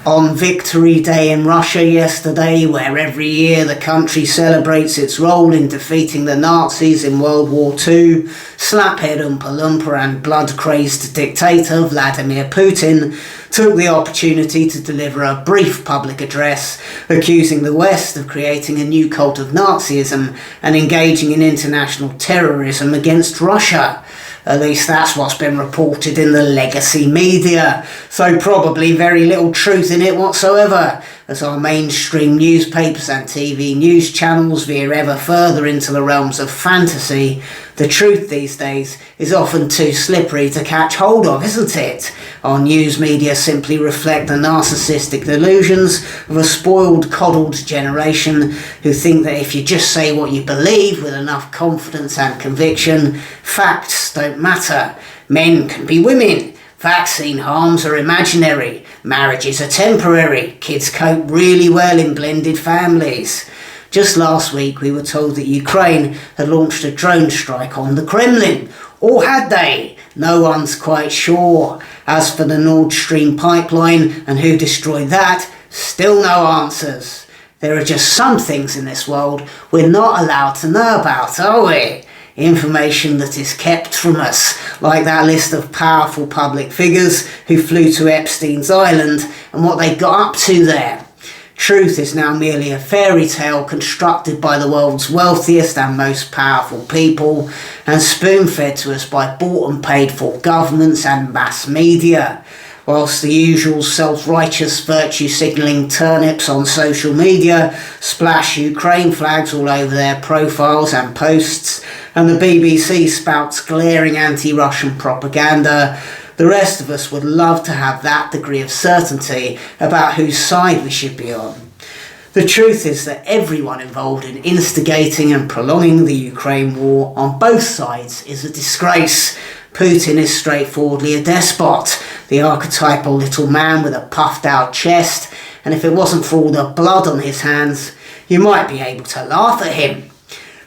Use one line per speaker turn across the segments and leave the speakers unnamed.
On Victory Day in Russia yesterday, where every year the country celebrates its role in defeating the Nazis in World War II, slaphead Oompa Loompa and blood-crazed dictator Vladimir Putin took the opportunity to deliver a brief public address accusing the West of creating a new cult of Nazism and engaging in international terrorism against Russia. At least that's what's been reported in the legacy media, so probably very little truth in it whatsoever, as our mainstream newspapers and TV news channels veer ever further into the realms of fantasy. The truth these days is often too slippery to catch hold of, isn't it? Our news media simply reflect the narcissistic delusions of a spoiled, coddled generation who think that if you just say what you believe with enough confidence and conviction, facts don't matter. Men can be women. Vaccine harms are imaginary. Marriages are temporary. Kids cope really well in blended families. Just last week we were told that Ukraine had launched a drone strike on the Kremlin. Or had they? No one's quite sure. As for the Nord Stream pipeline and who destroyed that, still no answers. There are just some things in this world we're not allowed to know about, are we? Information that is kept from us, like that list of powerful public figures who flew to Epstein's Island and what they got up to there. Truth is now merely a fairy tale constructed by the world's wealthiest and most powerful people and spoon-fed to us by bought and paid for governments and mass media. Whilst the usual self-righteous virtue-signalling turnips on social media splash Ukraine flags all over their profiles and posts, and the BBC spouts glaring anti-Russian propaganda, the rest of us would love to have that degree of certainty about whose side we should be on. The truth is that everyone involved in instigating and prolonging the Ukraine war on both sides is a disgrace. Putin is straightforwardly a despot, the archetypal little man with a puffed out chest, and if it wasn't for all the blood on his hands, you might be able to laugh at him.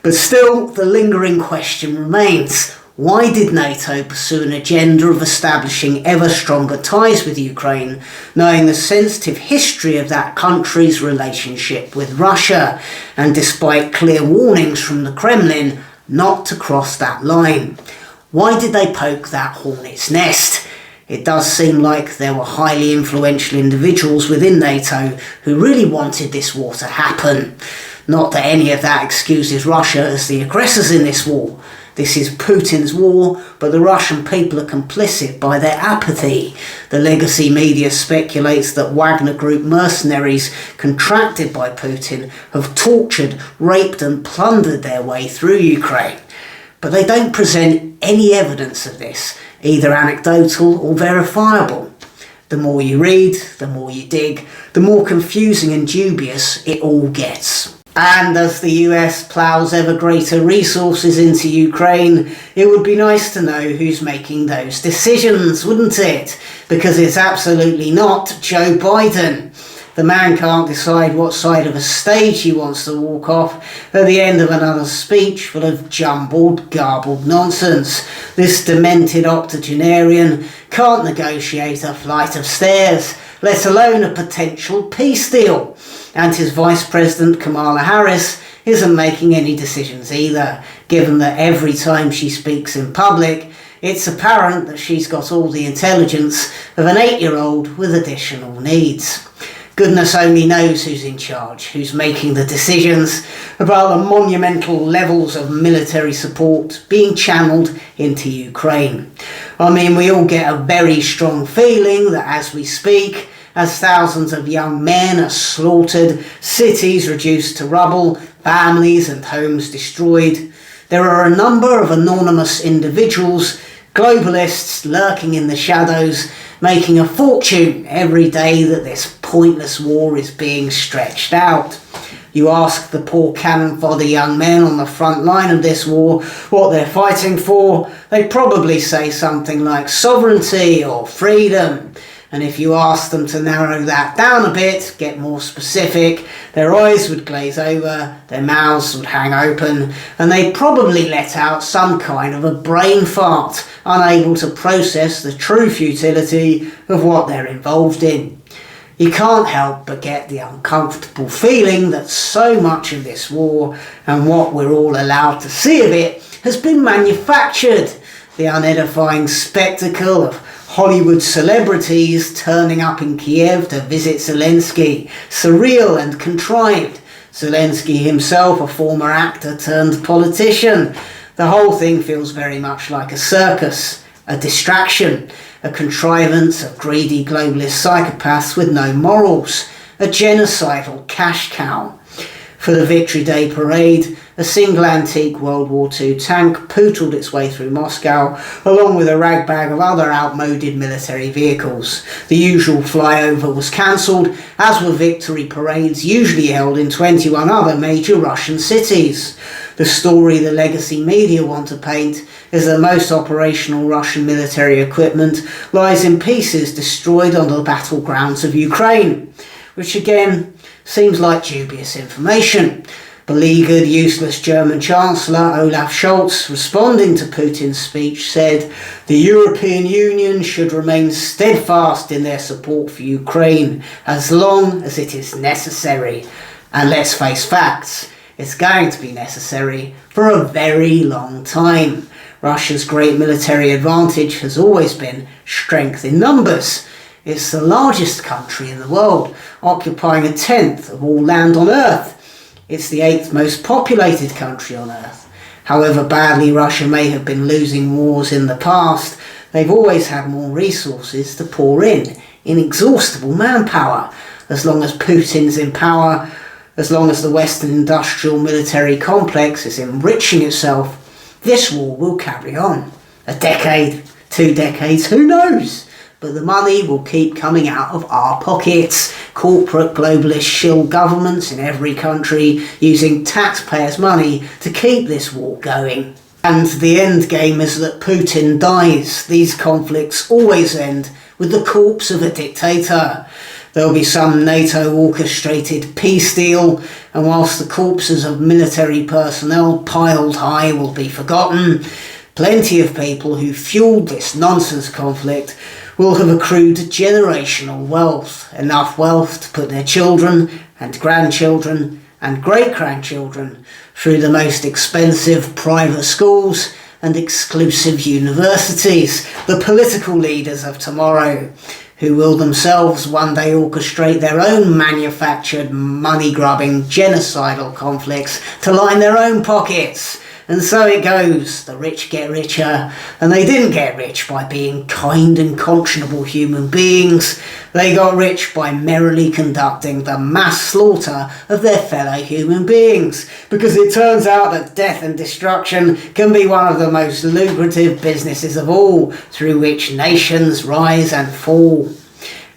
But still, the lingering question remains. Why did NATO pursue an agenda of establishing ever stronger ties with Ukraine, knowing the sensitive history of that country's relationship with Russia, and despite clear warnings from the Kremlin not to cross that line? Why did they poke that hornet's nest? It does seem like there were highly influential individuals within NATO who really wanted this war to happen. Not that any of that excuses Russia as the aggressors in this war. This is Putin's war, but the Russian people are complicit by their apathy. The legacy media speculates that Wagner Group mercenaries contracted by Putin have tortured, raped and plundered their way through Ukraine. But they don't present any evidence of this, either anecdotal or verifiable. The more you read, the more you dig, the more confusing and dubious it all gets. And as the US ploughs ever greater resources into Ukraine, it would be nice to know who's making those decisions, wouldn't it? Because it's absolutely not Joe Biden. The man can't decide what side of a stage he wants to walk off at the end of another speech full of jumbled, garbled nonsense. This demented octogenarian can't negotiate a flight of stairs, let alone a potential peace deal. And his Vice President Kamala Harris isn't making any decisions either, given that every time she speaks in public, it's apparent that she's got all the intelligence of an 8-year-old with additional needs. Goodness only knows who's in charge, who's making the decisions about the monumental levels of military support being channeled into Ukraine. I mean, we all get a very strong feeling that as we speak, as thousands of young men are slaughtered, cities reduced to rubble, families and homes destroyed, there are a number of anonymous individuals, globalists lurking in the shadows, making a fortune every day that this pointless war is being stretched out. You ask the poor cannon fodder young men on the front line of this war what they're fighting for, they probably say something like sovereignty or freedom. And if you ask them to narrow that down a bit, get more specific, their eyes would glaze over, their mouths would hang open, and they'd probably let out some kind of a brain fart, unable to process the true futility of what they're involved in. You can't help but get the uncomfortable feeling that so much of this war and what we're all allowed to see of it has been manufactured. The unedifying spectacle of Hollywood celebrities turning up in Kiev to visit Zelensky, surreal and contrived. Zelensky himself, a former actor turned politician. The whole thing feels very much like a circus, a distraction, a contrivance of greedy globalist psychopaths with no morals, a genocidal cash cow. For the Victory Day parade, a single antique World War II tank pootled its way through Moscow, along with a ragbag of other outmoded military vehicles. The usual flyover was cancelled, as were victory parades usually held in 21 other major Russian cities. The story the legacy media want to paint is that most operational Russian military equipment lies in pieces destroyed on the battlegrounds of Ukraine, which again seems like dubious information. Beleaguered, useless German Chancellor Olaf Scholz, responding to Putin's speech, said the European Union should remain steadfast in their support for Ukraine as long as it is necessary. And let's face facts, it's going to be necessary for a very long time. Russia's great military advantage has always been strength in numbers. It's the largest country in the world, occupying 1/10 of all land on Earth. It's the 8th most populated country on Earth. However badly Russia may have been losing wars in the past, they've always had more resources to pour in inexhaustible manpower. As long as Putin's in power, as long as the Western industrial military complex is enriching itself, this war will carry on. A decade, 2 decades, who knows? But the money will keep coming out of our pockets. Corporate globalist shill governments in every country using taxpayers' money to keep this war going. And the end game is that Putin dies. These conflicts always end with the corpse of a dictator. There'll be some NATO-orchestrated peace deal, and whilst the corpses of military personnel piled high will be forgotten, plenty of people who fueled this nonsense conflict will have accrued generational wealth, enough wealth to put their children and grandchildren and great-grandchildren through the most expensive private schools and exclusive universities, the political leaders of tomorrow, who will themselves one day orchestrate their own manufactured, money-grubbing, genocidal conflicts to line their own pockets. And so it goes. The rich get richer, and they didn't get rich by being kind and conscionable human beings. They got rich by merrily conducting the mass slaughter of their fellow human beings, because it turns out that death and destruction can be one of the most lucrative businesses of all, through which nations rise and fall.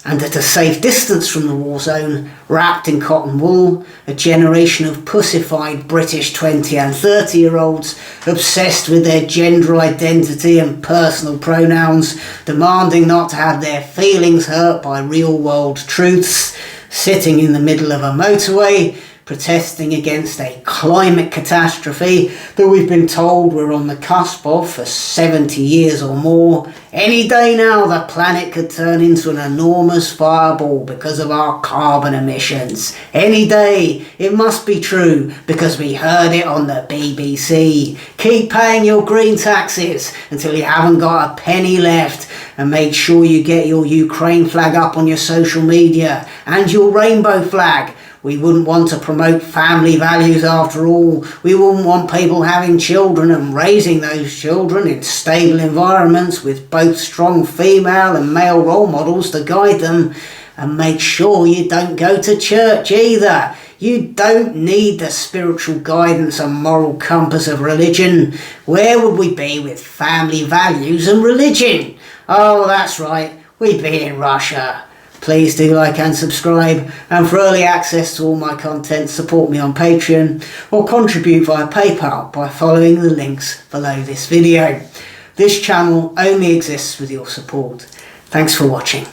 And at a safe distance from the war zone, wrapped in cotton wool, a generation of pussified British 20 and 30-year-olds obsessed with their gender identity and personal pronouns, demanding not to have their feelings hurt by real-world truths, sitting in the middle of a motorway, protesting against a climate catastrophe that we've been told we're on the cusp of for 70 years or more. Any day now, the planet could turn into an enormous fireball because of our carbon emissions. Any day. It must be true because we heard it on the BBC. Keep paying your green taxes until you haven't got a penny left, and make sure you get your Ukraine flag up on your social media and your rainbow flag. We wouldn't want to promote family values after all. We wouldn't want people having children and raising those children in stable environments with both strong female and male role models to guide them. And make sure you don't go to church either. You don't need the spiritual guidance and moral compass of religion. Where would we be with family values and religion? Oh, that's right, we'd be in Russia. Please do like and subscribe, and for early access to all my content, support me on Patreon or contribute via PayPal by following the links below this video. This channel only exists with your support. Thanks for watching.